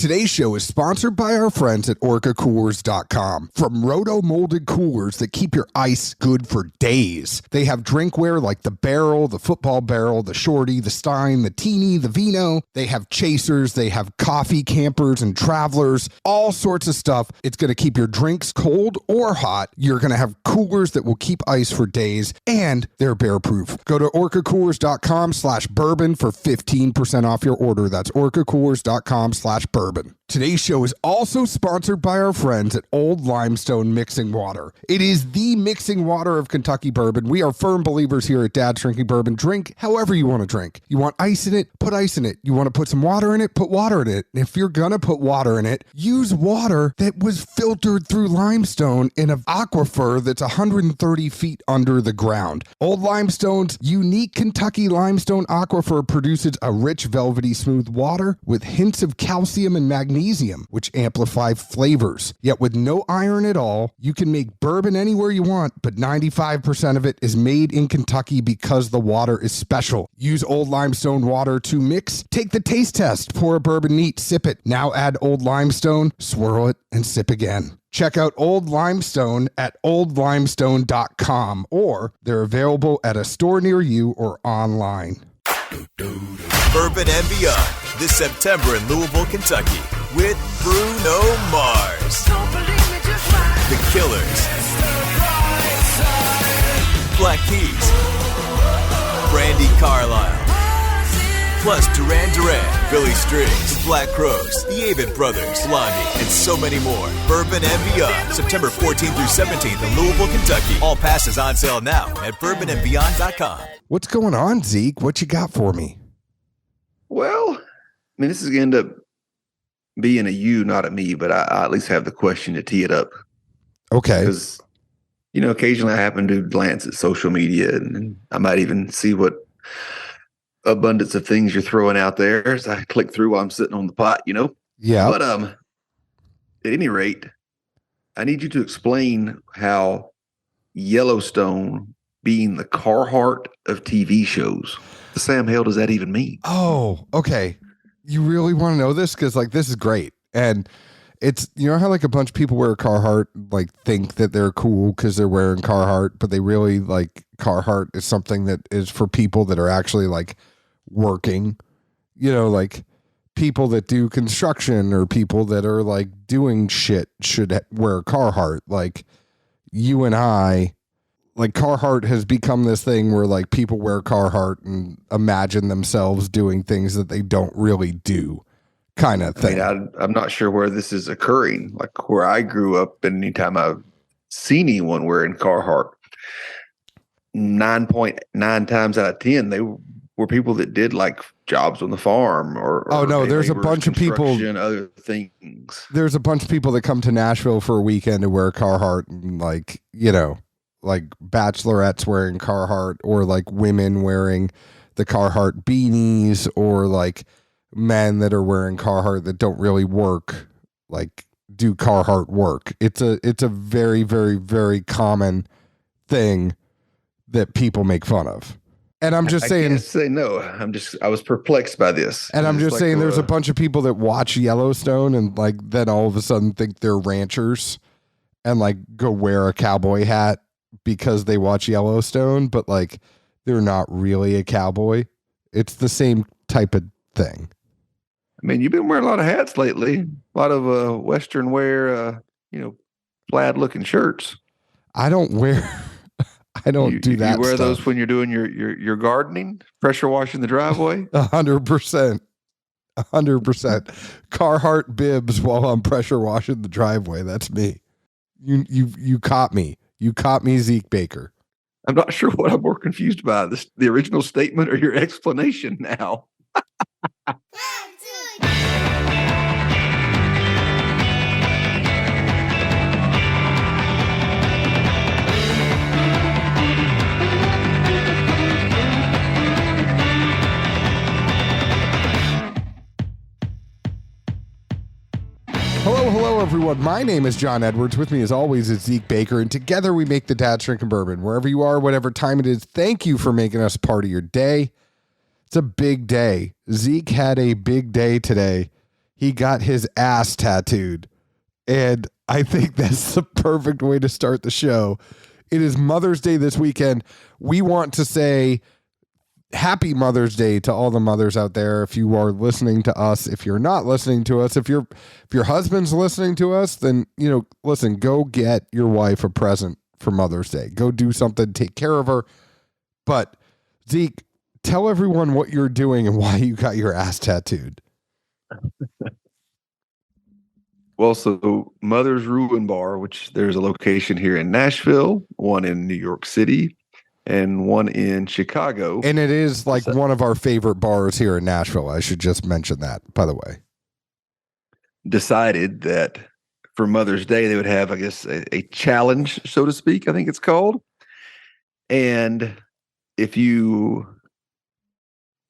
Today's show is sponsored by our friends at OrcaCoolers.com. From roto-molded coolers that keep your ice good for days. They have drinkware like the barrel, the football barrel, the shorty, the stein, the teeny, the vino. They have chasers. They have coffee campers and travelers. All sorts of stuff. It's going to keep your drinks cold or hot. You're going to have coolers that will keep ice for days, and they're bear-proof. Go to OrcaCoolers.com/bourbon for 15% off your order. That's OrcaCoolers.com/bourbon. Today's show is also sponsored by our friends at Old Limestone Mixing Water. It is the mixing water of Kentucky bourbon. We are firm believers here at Dad's Drinking Bourbon. Drink however you want to drink. You want ice in it? Put ice in it. You want to put some water in it? Put water in it. And if you're going to put water in it, use water that was filtered through limestone in an aquifer that's 130 feet under the ground. Old Limestone's unique Kentucky limestone aquifer produces a rich, velvety, smooth water with hints of calcium and magnesium, which amplify flavors. Yet with no iron at all, you can make bourbon anywhere you want, but 95% of it is made in Kentucky because the water is special. Use Old Limestone water to mix. Take the taste test. Pour a bourbon neat. Sip it. Now add Old Limestone, swirl it, and sip again. Check out Old Limestone at oldlimestone.com, or they're available at a store near you or online. Bourbon and Beyond this September in Louisville, Kentucky with Bruno Mars, The Killers, Black Keys, Brandy Carlisle, plus Duran Duran, Billy Strings, Black Crowes, the Avett Brothers, Blondie, and so many more. Bourbon and Beyond, September 14th through 17th in Louisville, Kentucky. All passes on sale now at bourbonandbeyond.com. What's going on, Zeke? What you got for me? Well, I mean, this is going to end up being a you, not a me, but I at least have the question to tee it up. Okay. Because, occasionally I happen to glance at social media and I might even see what abundance of things you're throwing out there as I click through while I'm sitting on the pot, Yeah. But at any rate, I need you to explain how Yellowstone being the Carhartt of TV shows. The Sam hell does that even mean? Oh, okay. You really want to know this? Because this is great. And it's, how a bunch of people wear Carhartt, think that they're cool because they're wearing Carhartt, but they really Carhartt is something that is for people that are actually working, people that do construction or people that are doing shit should wear Carhartt. You and I, Carhartt has become this thing where people wear Carhartt and imagine themselves doing things that they don't really do, kind of thing. I'm not sure where this is occurring. Where I grew up, and anytime I've seen anyone wearing Carhartt, 9.9 times out of 10, they were people that did jobs on the farm or there's a bunch of people, other things. There's a bunch of people that come to Nashville for a weekend to wear Carhartt and bachelorettes wearing Carhartt, or women wearing the Carhartt beanies, or men that are wearing Carhartt that don't really work, do Carhartt work. It's a very, very, very common thing that people make fun of. And I'm just saying, I can't say no. I was perplexed by this. And I'm just saying there's a bunch of people that watch Yellowstone and then all of a sudden think they're ranchers and go wear a cowboy hat because they watch Yellowstone, but they're not really a cowboy. It's the same type of thing. I mean, you've been wearing a lot of hats lately, a lot of Western wear, plaid looking shirts. I don't do that. You wear stuff. those when you're doing your gardening, pressure washing the driveway? 100%. 100%. Carhartt bibs while I'm pressure washing the driveway. That's me. You caught me. You caught me, Zeke Baker. I'm not sure what I'm more confused by, the original statement or your explanation now. Hello, everyone. My name is John Edwards. With me, as always, is Zeke Baker, and together we make the Dad's Drinking Bourbon. Wherever you are, whatever time it is, thank you for making us part of your day. It's a big day. Zeke had a big day today. he got his ass tattooed. And I think that's the perfect way to start the show. It is Mother's Day this weekend. We want to say happy Mother's Day to all the mothers out there. If you are listening to us, if you're not listening to us, if your husband's listening to us, then, listen, go get your wife a present for Mother's Day. Go do something, take care of her. But Zeke, tell everyone what you're doing and why you got your ass tattooed. Well, so Mother's Ruin Bar, which there's a location here in Nashville, one in New York City, and one in Chicago. And it is like one of our favorite bars here in Nashville. I should just mention that, by the way. Decided that for Mother's Day, they would have, I guess, a challenge, so to speak, I think it's called. And if you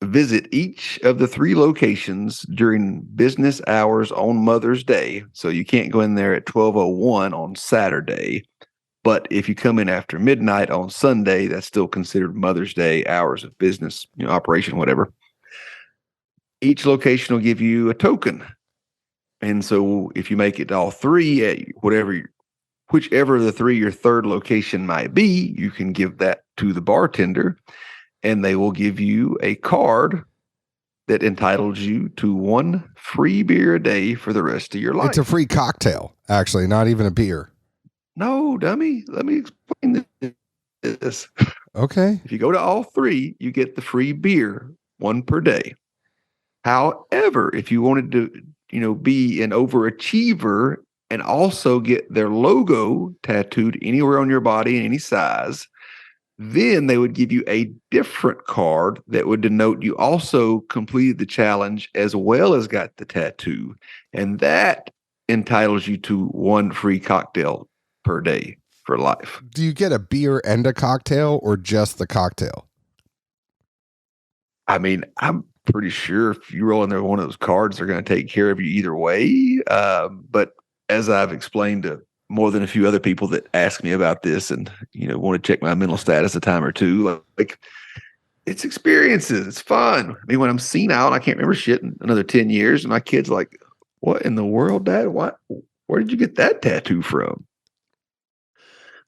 visit each of the 3 locations during business hours on Mother's Day, so you can't go in there at 12:01 on Saturday, but if you come in after midnight on Sunday, that's still considered Mother's Day hours of business, operation, whatever. Each location will give you a token. And so if you make it to all 3 at whichever of the 3 your third location might be, you can give that to the bartender, and they will give you a card that entitles you to 1 free beer a day for the rest of your life. It's a free cocktail, actually, not even a beer. No, dummy. Let me explain this. Okay. If you go to all 3, you get the free beer, 1 per day. However, if you wanted to, be an overachiever and also get their logo tattooed anywhere on your body in any size, then they would give you a different card that would denote you also completed the challenge as well as got the tattoo. And that entitles you to 1 free cocktail per day for life. Do you get a beer and a cocktail or just the cocktail? I mean, I'm pretty sure if you roll in there one of those cards, they're going to take care of you either way. But as I've explained to more than a few other people that ask me about this and, want to check my mental status a time or two, like, it's experiences. It's fun. I mean, when I'm senile, I can't remember shit in another 10 years. And my kid's like, what in the world, Dad? Where did you get that tattoo from?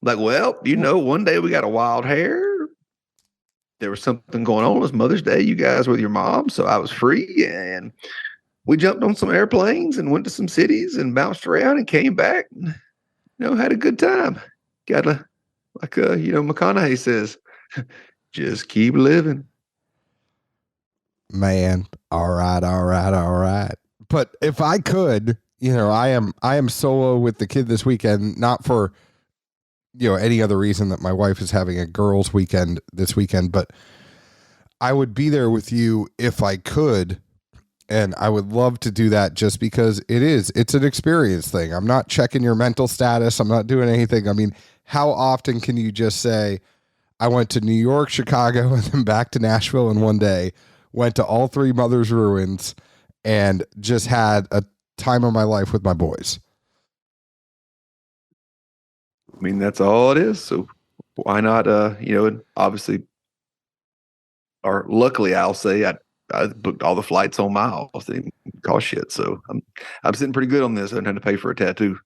Like, well, one day we got a wild hair. There was something going on. It was Mother's Day. You guys were with your mom. So I was free. And we jumped on some airplanes and went to some cities and bounced around and came back and, had a good time. McConaughey says, just keep living. Man. All right. But if I could, I am solo with the kid this weekend, not for, any other reason that my wife is having a girls' weekend this weekend, but I would be there with you if I could. And I would love to do that just because it's an experience thing. I'm not checking your mental status. I'm not doing anything. I mean, how often can you just say, I went to New York, Chicago, and then back to Nashville in one day, went to all 3 Mother's Ruins, and just had a time of my life with my boys? I mean, that's all it is. So why not, obviously, or luckily, I'll say I booked all the flights on miles. They didn't cost shit. So I'm sitting pretty good on this. I don't have to pay for a tattoo.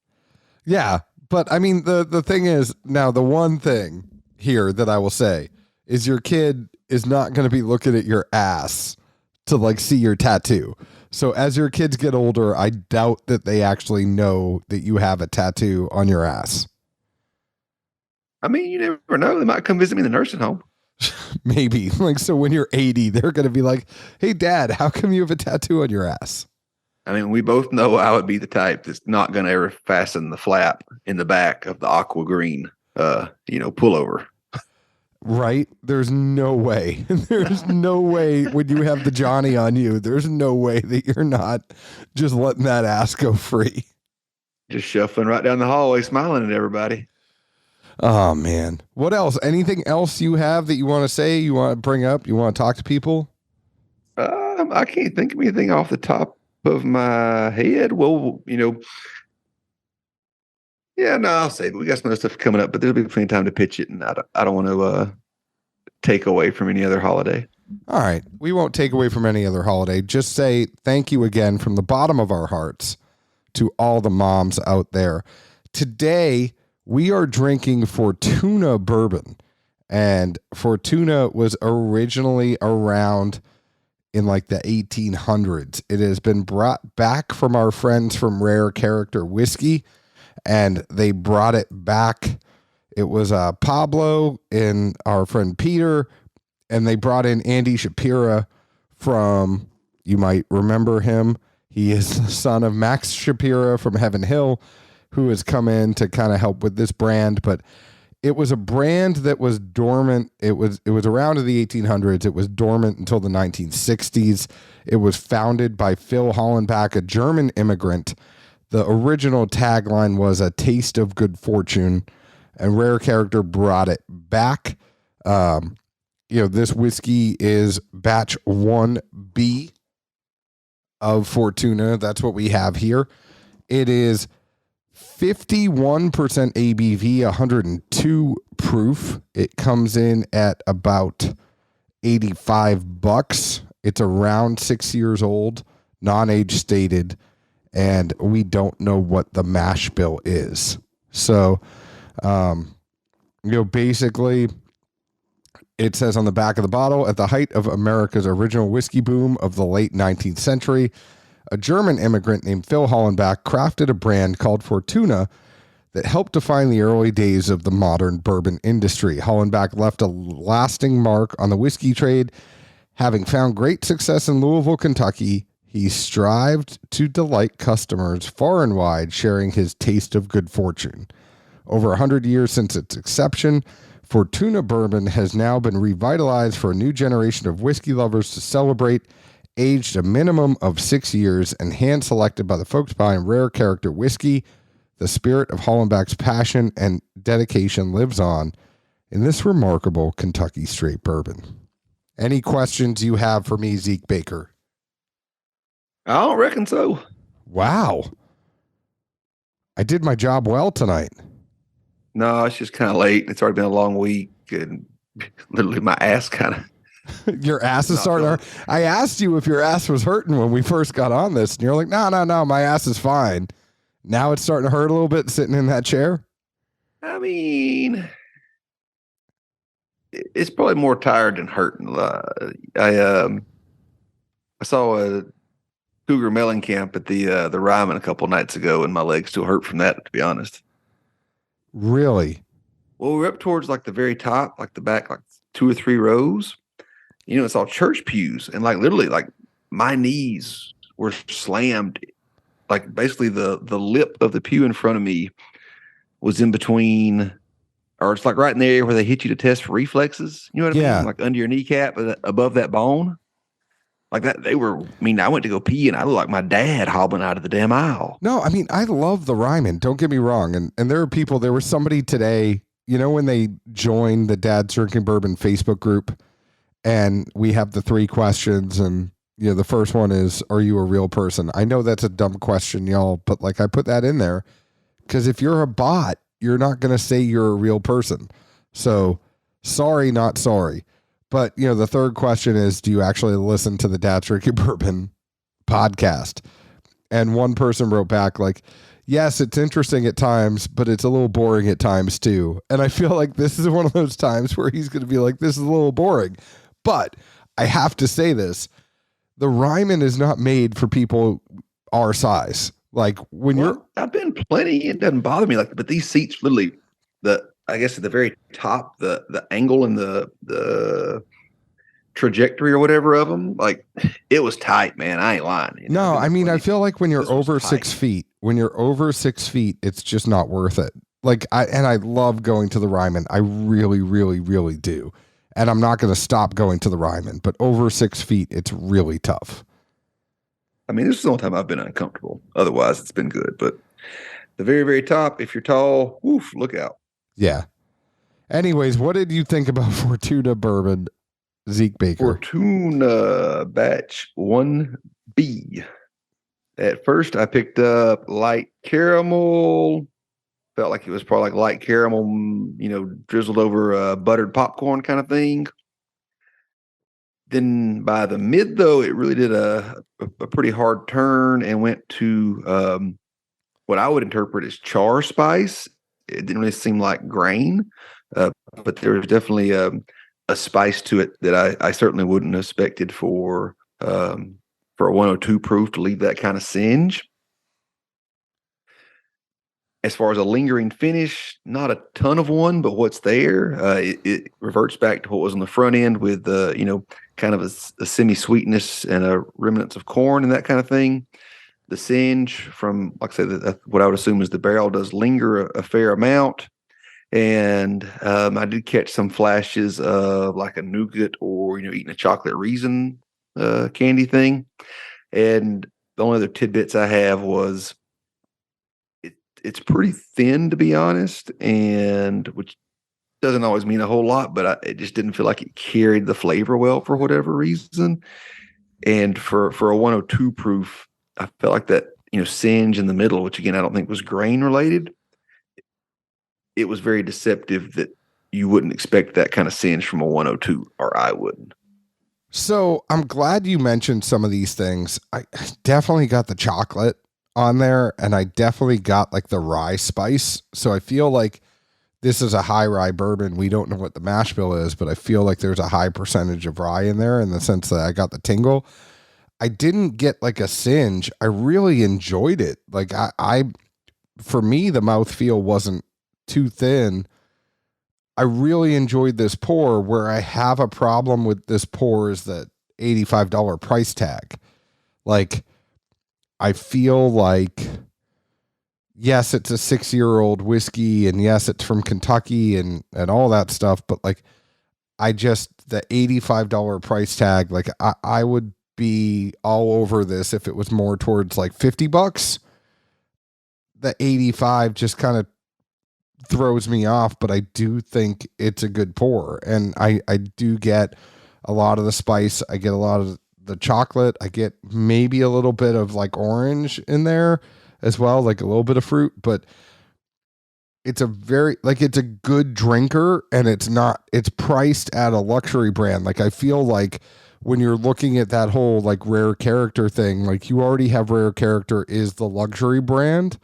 Yeah. But I mean, the thing is, now the one thing here that I will say is your kid is not going to be looking at your ass to see your tattoo. So as your kids get older, I doubt that they actually know that you have a tattoo on your ass. I mean, you never know. They might come visit me in the nursing home. Maybe. So when you're 80, they're going to be like, hey, Dad, how come you have a tattoo on your ass? I mean, we both know I would be the type that's not going to ever fasten the flap in the back of the aqua green, pullover. Right? There's no way. There's no way when you have the Johnny on you, there's no way that you're not just letting that ass go free. Just shuffling right down the hallway, smiling at everybody. Oh, man. What else? Anything else you have that you want to say, you want to bring up, you want to talk to people? I can't think of anything off the top of my head. Well, I'll say it. We got some other stuff coming up, but there'll be plenty of time to pitch it, and I don't want to take away from any other holiday. All right. We won't take away from any other holiday. Just say thank you again from the bottom of our hearts to all the moms out there. Today, we are drinking Fortuna Bourbon. And Fortuna was originally around in like the 1800s. It has been brought back from our friends from Rare Character Whiskey, and they brought it back. It was Pablo and our friend Peter, and they brought in Andy Shapira from, you might remember him. He is the son of Max Shapira from Heaven Hill, who has come in to kind of help with this brand. But it was a brand that was dormant. It was around in the 1800s. It was dormant until the 1960s. It was founded by Phil Hollenbach, a German immigrant. The original tagline was "A taste of good fortune," and Rare Character brought it back. This whiskey is batch 1B of Fortuna. That's what we have here. It is 51% ABV, 102 proof. It comes in at about $85. It's around 6 years old, non-age stated, and we don't know what the mash bill is. So, basically, it says on the back of the bottle, at the height of America's original whiskey boom of the late 19th century, a German immigrant named Phil Hollenbach crafted a brand called Fortuna that helped define the early days of the modern bourbon industry. Hollenbach left a lasting mark on the whiskey trade. Having found great success in Louisville, Kentucky, he strived to delight customers far and wide, sharing his taste of good fortune. Over 100 years since its inception, Fortuna Bourbon has now been revitalized for a new generation of whiskey lovers to celebrate. Aged a minimum of 6 years and hand-selected by the folks behind Rare Character Whiskey, the spirit of Hollenbach's passion and dedication lives on in this remarkable Kentucky straight bourbon. Any questions you have for me, Zeke Baker? I don't reckon so. Wow. I did my job well tonight. No, it's just kind of late. It's already been a long week, and literally my ass kind of... Your ass is starting to hurt. I asked you if your ass was hurting when we first got on this, and you're like, no, my ass is fine. Now it's starting to hurt a little bit sitting in that chair. I mean, it's probably more tired than hurting. I saw a Cougar Mellencamp at the Ryman a couple nights ago, and my legs still hurt from that, to be honest. Really? Well, we're up towards like the very top, like the back, like 2 or 3 rows. It's all church pews, and like literally, like my knees were slammed. Like basically, the lip of the pew in front of me was in between, or it's like right in the area where they hit you to test for reflexes. You know what I mean? Like under your kneecap, above that bone. Like that, I went to go pee, and I looked like my dad hobbling out of the damn aisle. No, I mean, I love the Ryman. Don't get me wrong. And there was somebody today, when they joined the Dad's Drinking Bourbon Facebook group, and we have the 3 questions, and the first one is, are you a real person? I know that's a dumb question, y'all, but like I put that in there because if you're a bot, you're not going to say you're a real person. So sorry, not sorry. But, the third question is, do you actually listen to the Dad's Drinking Bourbon podcast? And one person wrote back like, yes, it's interesting at times, but it's a little boring at times too. And I feel like this is one of those times where he's going to be like, this is a little boring. But I have to say this, the Ryman is not made for people our size. Like I've been plenty, it doesn't bother me. Like, but these seats literally, I guess at the very top, the angle and the trajectory or whatever of them, like it was tight, man. I ain't lying. No, I mean, I feel like when you're over 6 feet, it's just not worth it. Like I love going to the Ryman. I really, really, really do. And I'm not going to stop going to the Ryman, but over 6 feet, it's really tough. I mean, this is the only time I've been uncomfortable. Otherwise, it's been good. But the very, very top, if you're tall, woof, look out. Yeah. Anyways, what did you think about Fortuna Bourbon, Zeke Baker? Fortuna batch 1B. At first, I picked up light caramel. Felt like it was probably like light caramel, drizzled over buttered popcorn kind of thing. Then by the mid, though, it really did a pretty hard turn and went to what I would interpret as char spice. It didn't really seem like grain, but there was definitely a spice to it that I certainly wouldn't have expected for a 102 proof to leave that kind of singe. As far as a lingering finish, not a ton of one, but what's there, it reverts back to what was on the front end with kind of a semi-sweetness and a remnants of corn and that kind of thing. The singe from, like I said, what I would assume is the barrel does linger a fair amount. And I did catch some flashes of like a nougat or, eating a chocolate raisin candy thing. And the only other tidbits I have was it's pretty thin, to be honest, and which doesn't always mean a whole lot, but it just didn't feel like it carried the flavor well for whatever reason. And for a 102 proof, I felt like that, singe in the middle, which again, I don't think was grain related. It was very deceptive that you wouldn't expect that kind of singe from a 102, or I wouldn't. So I'm glad you mentioned some of these things. I definitely got the chocolate on there, and I definitely got like the rye spice. So I feel like this is a high rye bourbon. We don't know what the mash bill is, but I feel like there's a high percentage of rye in there in the sense that I got the tingle. I didn't get like a singe. I really enjoyed it. Like I for me, the mouthfeel wasn't too thin. I really enjoyed this pour. Where I have a problem with this pour is the $85 price tag. Like, I feel like, yes, it's a 6-year-old whiskey, and yes, it's from Kentucky and all that stuff, but like, the $85 price tag, like I would be all over this if it was more towards like $50. The 85 just kind of throws me off, but I do think it's a good pour, and I do get a lot of the spice. I get a lot of the chocolate. I get maybe a little bit of like orange in there as well, like a little bit of fruit, but it's it's a good drinker, and it's priced at a luxury brand. Like, I feel like when you're looking at that whole like rare character thing, like you already have rare character is the luxury brand.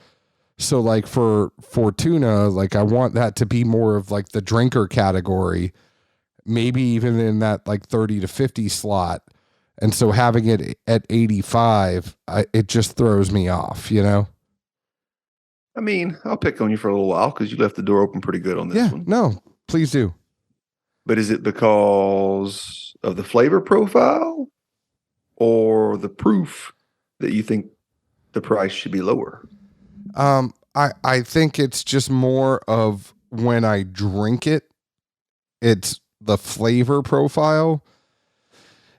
So like for Fortuna, like I want that to be more of like the drinker category, maybe even in that like 30 to 50 slot. And so having it at 85, it just throws me off, I mean, I'll pick on you for a little while because you left the door open pretty good on this one. No, please do. But is it because of the flavor profile or the proof that you think the price should be lower? I think it's just more of when I drink it, it's the flavor profile.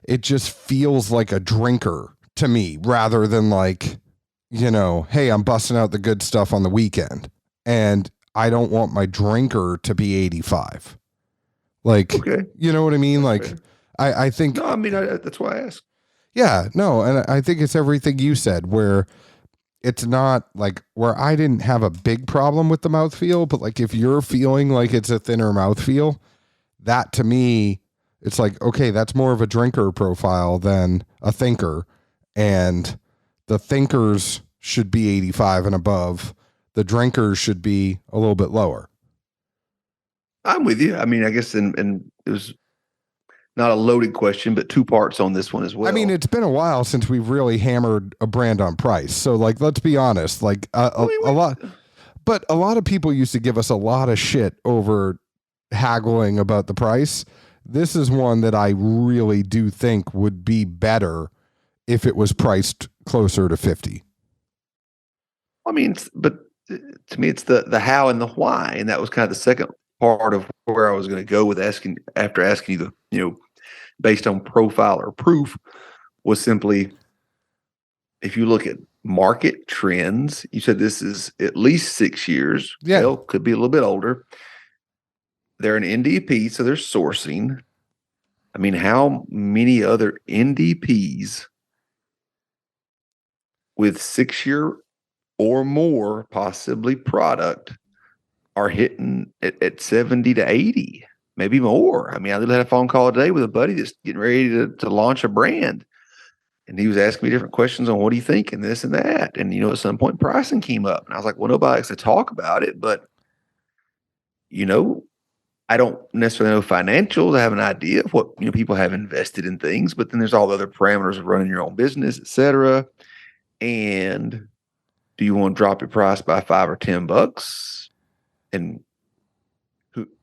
It just feels like a drinker to me rather than like, hey, I'm busting out the good stuff on the weekend, and I don't want my drinker to be 85. Like, okay. You know what I mean? That's like, I think. No, I mean, that's why I asked. Yeah, no. And I think it's everything you said, where it's not like where I didn't have a big problem with the mouthfeel, but like if you're feeling like it's a thinner mouthfeel, that to me, it's like, okay, that's more of a drinker profile than a thinker. And the thinkers should be 85 and above. The drinkers should be a little bit lower. I'm with you. I mean, I guess, and it was not a loaded question, but two parts on this one as well. I mean, it's been a while since we've really hammered a brand on price. So like, let's be honest, like a lot, but a lot of people used to give us a lot of shit over haggling about the price. This is one that I really do think would be better if it was priced closer to 50. I mean, but to me, it's the how and the why. And that was kind of the second part of where I was going to go with asking you based on profile or proof, was simply, if you look at market trends, you said this is at least 6 years. Yeah. Hell, could be a little bit older. They're an NDP, so they're sourcing. I mean, how many other NDPs with 6-year or more possibly product are hitting at 70 to 80? maybe more. I mean, I literally had a phone call today with a buddy that's getting ready to launch a brand. And he was asking me different questions on what do you think and this and that. And, at some point pricing came up. And I was like, well, nobody likes to talk about it. But, I don't necessarily know financials. I have an idea of what, people have invested in things. But then there's all the other parameters of running your own business, et cetera. And do you want to drop your price by $5 or $10? And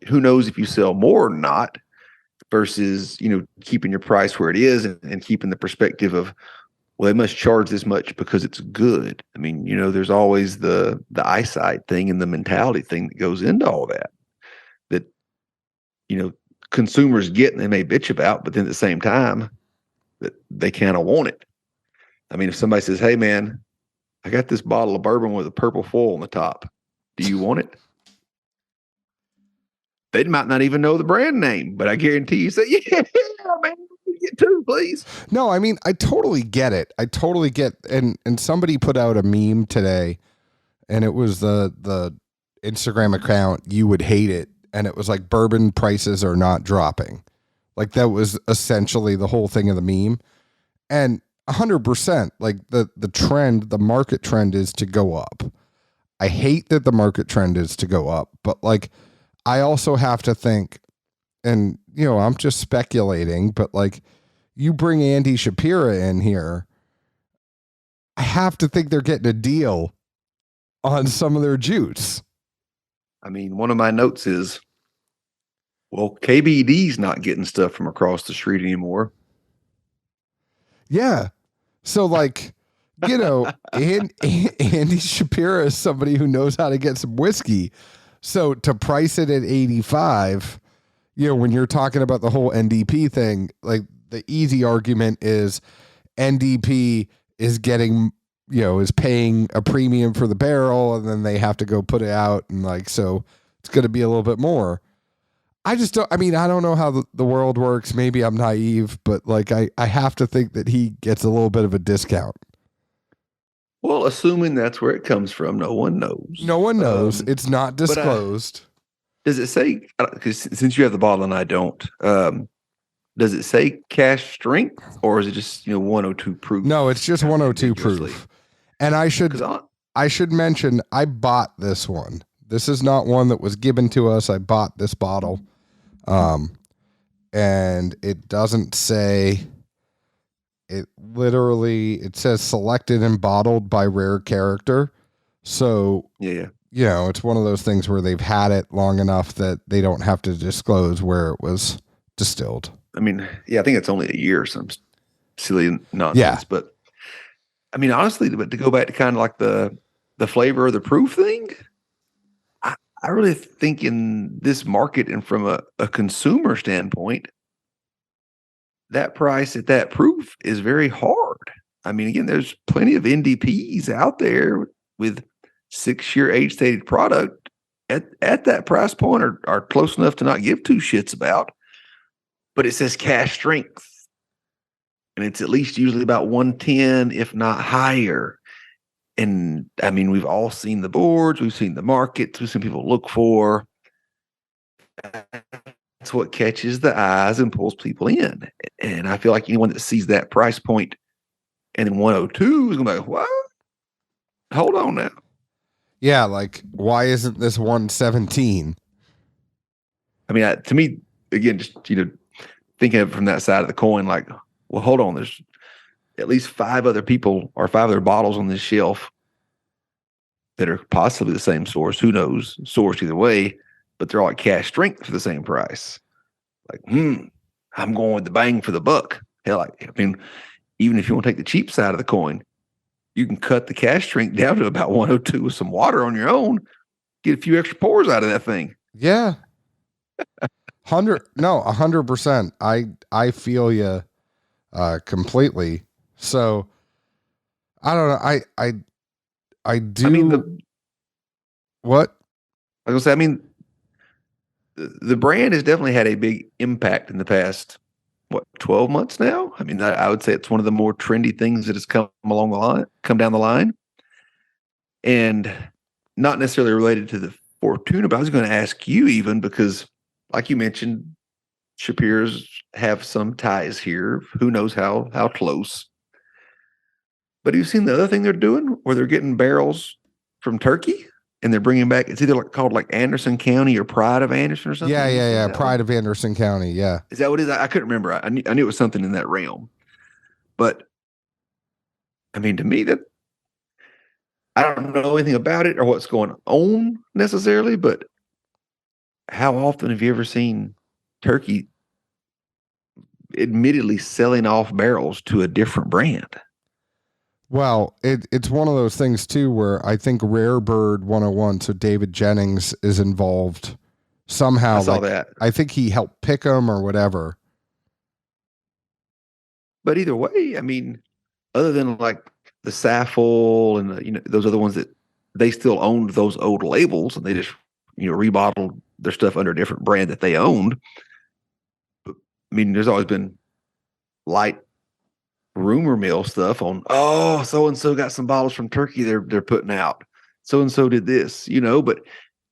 who knows if you sell more or not versus, keeping your price where it is and keeping the perspective of, well, they must charge this much because it's good. I mean, there's always the eyesight thing and the mentality thing that goes into all that, consumers get and they may bitch about, but then at the same time that they kind of want it. I mean, if somebody says, hey man, I got this bottle of bourbon with a purple foil on the top. Do you want it? They might not even know the brand name, but I guarantee you say, yeah, man, get two, please. No, I mean, I totally get it. I totally get, and somebody put out a meme today, and it was the Instagram account, You Would Hate It, and it was like, bourbon prices are not dropping. Like, that was essentially the whole thing of the meme. And 100%, like, the trend, the market trend is to go up. I hate that the market trend is to go up, but like, I also have to think, and I'm just speculating, but like, you bring Andy Shapira in here, I have to think they're getting a deal on some of their juice. I mean, one of my notes is, well, KBD's not getting stuff from across the street anymore. Yeah. So like, Andy Shapira is somebody who knows how to get some whiskey. So to price it at 85, when you're talking about the whole NDP thing, like the easy argument is NDP is getting, is paying a premium for the barrel, and then they have to go put it out. And like, so it's going to be a little bit more. I don't know how the world works. Maybe I'm naive, but like, I have to think that he gets a little bit of a discount. Well, assuming that's where it comes from, no one knows. No one knows. It's not disclosed. Does it say, because since you have the bottle and I don't, does it say cash strength, or is it just 102 proof? No, it's just 102 proof. And I should mention, I bought this one. This is not one that was given to us. I bought this bottle, and it doesn't say. It says selected and bottled by Rare Character. So yeah, it's one of those things where they've had it long enough that they don't have to disclose where it was distilled. I mean, yeah, I think it's only a year or some silly nonsense. Yeah. But I mean, honestly, but to go back to kind of like the flavor of the proof thing, I really think in this market and from a consumer standpoint, that price at that proof is very hard. I mean, again, there's plenty of NDPs out there with 6-year age-stated product at that price point are close enough to not give two shits about. But it says cash strength, and it's at least usually about 110, if not higher. And I mean, we've all seen the boards, we've seen the markets, we've seen people look for. That's what catches the eyes and pulls people in. And I feel like anyone that sees that price point and then 102 is going to be like, what? Hold on now. Yeah, like, why isn't this 117? I mean, to me, again, just, thinking of it from that side of the coin, like, well, hold on. There's at least 5 other people or 5 other bottles on this shelf that are possibly the same source. Who knows? Sourced either way, but they're all at cash strength for the same price. Like, I'm going with the bang for the buck. Hell, I mean, even if you want to take the cheap side of the coin, you can cut the cash strength down to about 102 with some water on your own, get a few extra pours out of that thing. Yeah. 100%. I feel you completely. So I don't know. I do. I mean, what? I was gonna say, I mean, the brand has definitely had a big impact in the past, 12 months now? I mean, I would say it's one of the more trendy things that has come down the line. And not necessarily related to the Fortuna, but I was going to ask you even because like you mentioned, Shapiro's have some ties here. Who knows how close? But you've seen the other thing they're doing, where they're getting barrels from Turkey and they're bringing back. It's either called like Anderson County or Pride of Anderson or something. Yeah. Pride of Anderson County. Yeah. Is that what it is? I couldn't remember. I knew it was something in that realm. But I mean, to me, that I don't know anything about it or what's going on necessarily. But how often have you ever seen Turkey admittedly selling off barrels to a different brand? Well, it's one of those things too where I think Rare Bird 101, so David Jennings is involved somehow. I saw that. I think he helped pick them or whatever. But either way, I mean, other than like the Saffel and those other ones that they still owned those old labels and they just rebottled their stuff under a different brand that they owned. But, I mean, there's always been light rumor mill stuff on, so and so got some bottles from Turkey they're putting out. So and so did this, but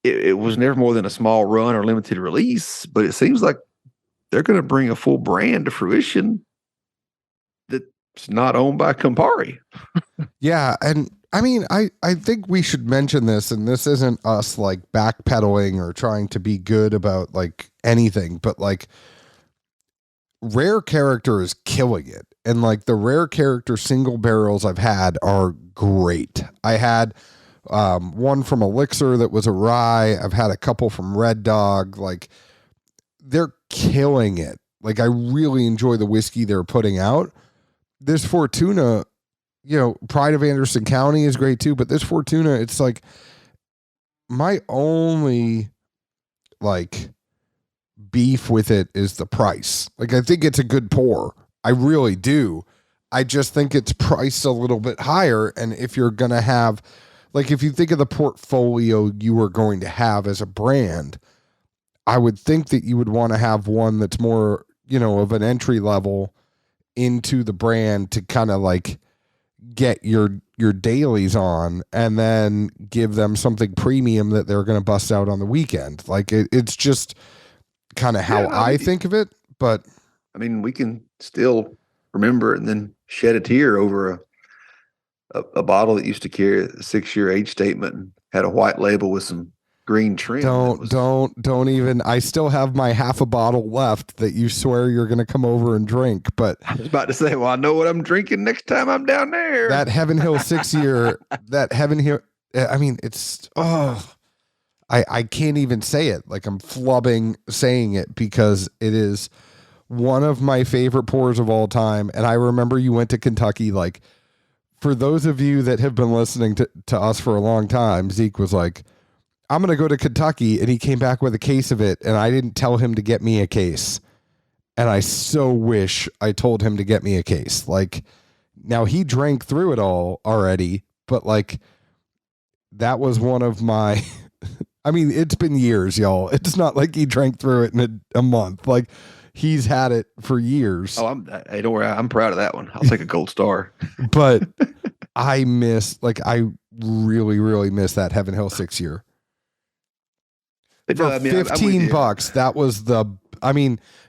it was never more than a small run or limited release. But it seems like they're going to bring a full brand to fruition that's not owned by Campari. Yeah, and I mean, I think we should mention this, and this isn't us like backpedaling or trying to be good about like anything, but like Rare Character is killing it. And like the Rare Character single barrels I've had are great. I had one from Elixir that was a rye. I've had a couple from Red Dog. Like they're killing it. Like I really enjoy the whiskey they're putting out. This Fortuna, Pride of Anderson County is great too, but this Fortuna, it's like my only like beef with it is the price. Like I think it's a good pour. I really do. I just think it's priced a little bit higher. And if you're going to have, like, if you think of the portfolio you are going to have as a brand, I would think that you would want to have one that's more, of an entry level into the brand to kind of like get your dailies on and then give them something premium that they're going to bust out on the weekend. Like it's just kind of how I think of it. But I mean, we can still remember and then shed a tear over a bottle that used to carry a 6-year age statement and had a white label with some green trim. Don't even. I still have my half a bottle left that you swear you're going to come over and drink. But I was about to say, well, I know what I'm drinking next time I'm down there. That Heaven Hill 6-year, I mean, it's, I can't even say it. Like I'm flubbing saying it because it is one of my favorite pours of all time. And I remember you went to Kentucky. Like for those of you that have been listening to us for a long time, Zeke was like, I'm going to go to Kentucky. And he came back with a case of it. And I didn't tell him to get me a case. And I so wish I told him to get me a case. Like now he drank through it all already, but like that was one of my, I mean, it's been years, y'all. It's not like he drank through it in a month. Like he's had it for years. Oh, don't worry. I'm proud of that one. I'll take a gold star. But I really, really miss that Heaven Hill 6-year. But for $15, that was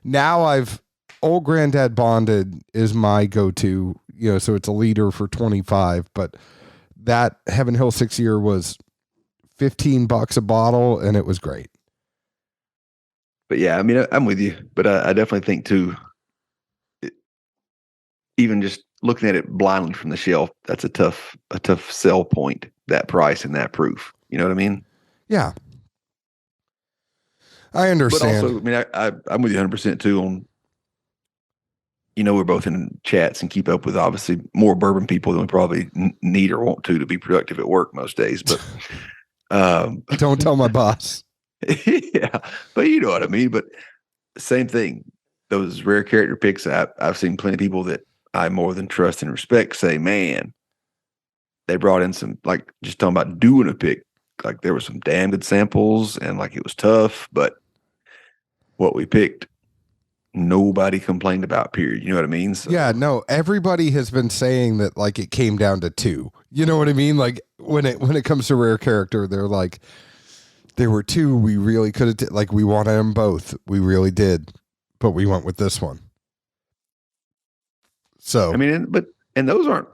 now Old Granddad Bonded is my go-to, so it's a liter for 25, but that Heaven Hill 6-year was $15 a bottle and it was great. But yeah, I mean, I'm with you, but I definitely think too, even just looking at it blindly from the shelf, that's a tough sell point, that price and that proof. You know what I mean? Yeah. I understand. But also, I mean, I'm with you 100% too on, we're both in chats and keep up with obviously more bourbon people than we probably need or want to be productive at work most days. But don't tell my boss. Yeah, but you know what I mean. But same thing, those Rare Character picks, I've seen plenty of people that I more than trust and respect say, man, they brought in some, like, just talking about doing a pick. Like there were some damn good samples and like it was tough, but what we picked, nobody complained about, period. You know what I mean? So, yeah, no, everybody has been saying that like it came down to 2. You know what I mean? Like when it comes to Rare Character, they're like, There were two we really could have, like, we wanted them both. We really did, but we went with this one. So, I mean, and those aren't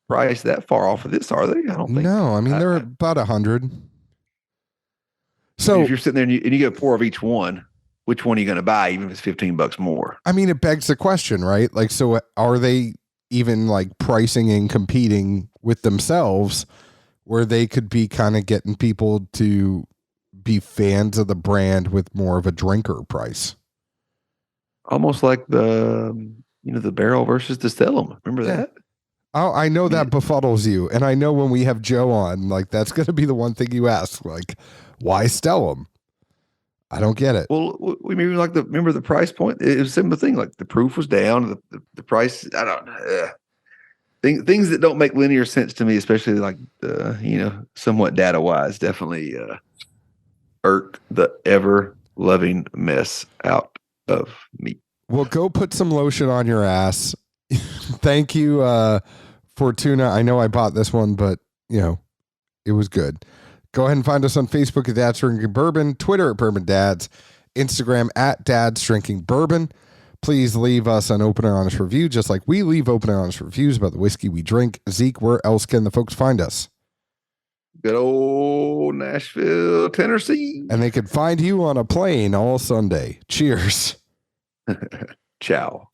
priced that far off of this, are they? I don't think. No, I mean, they're about 100. So if you're sitting there and you get a pour of each one, which one are you going to buy, even if it's $15 more? I mean, it begs the question, right? Like, so are they even like pricing and competing with themselves where they could be kind of getting people to be fans of the brand with more of a drinker price? Almost like the barrel versus distillum. Remember that? Oh, I know that befuddles you. And I know when we have Joe on, like, that's going to be the one thing you ask, like, why Stellum? I don't get it. Well, we maybe remember the price point. It was a simple thing. Like the proof was down. The price, I don't know. Things that don't make linear sense to me, especially like somewhat data wise, definitely irk the ever loving mess out of me. Well, go put some lotion on your ass. Thank you, Fortuna. I know I bought this one, but it was good. Go ahead and find us on Facebook at Dad's Drinking Bourbon, Twitter at Bourbon Dads, Instagram at Dad's Drinking Bourbon. Please leave us an open and honest review, just like we leave open and honest reviews about the whiskey we drink. Zeke, where else can the folks find us? Good old Nashville, Tennessee. And they could find you on a plane all Sunday. Cheers. Ciao.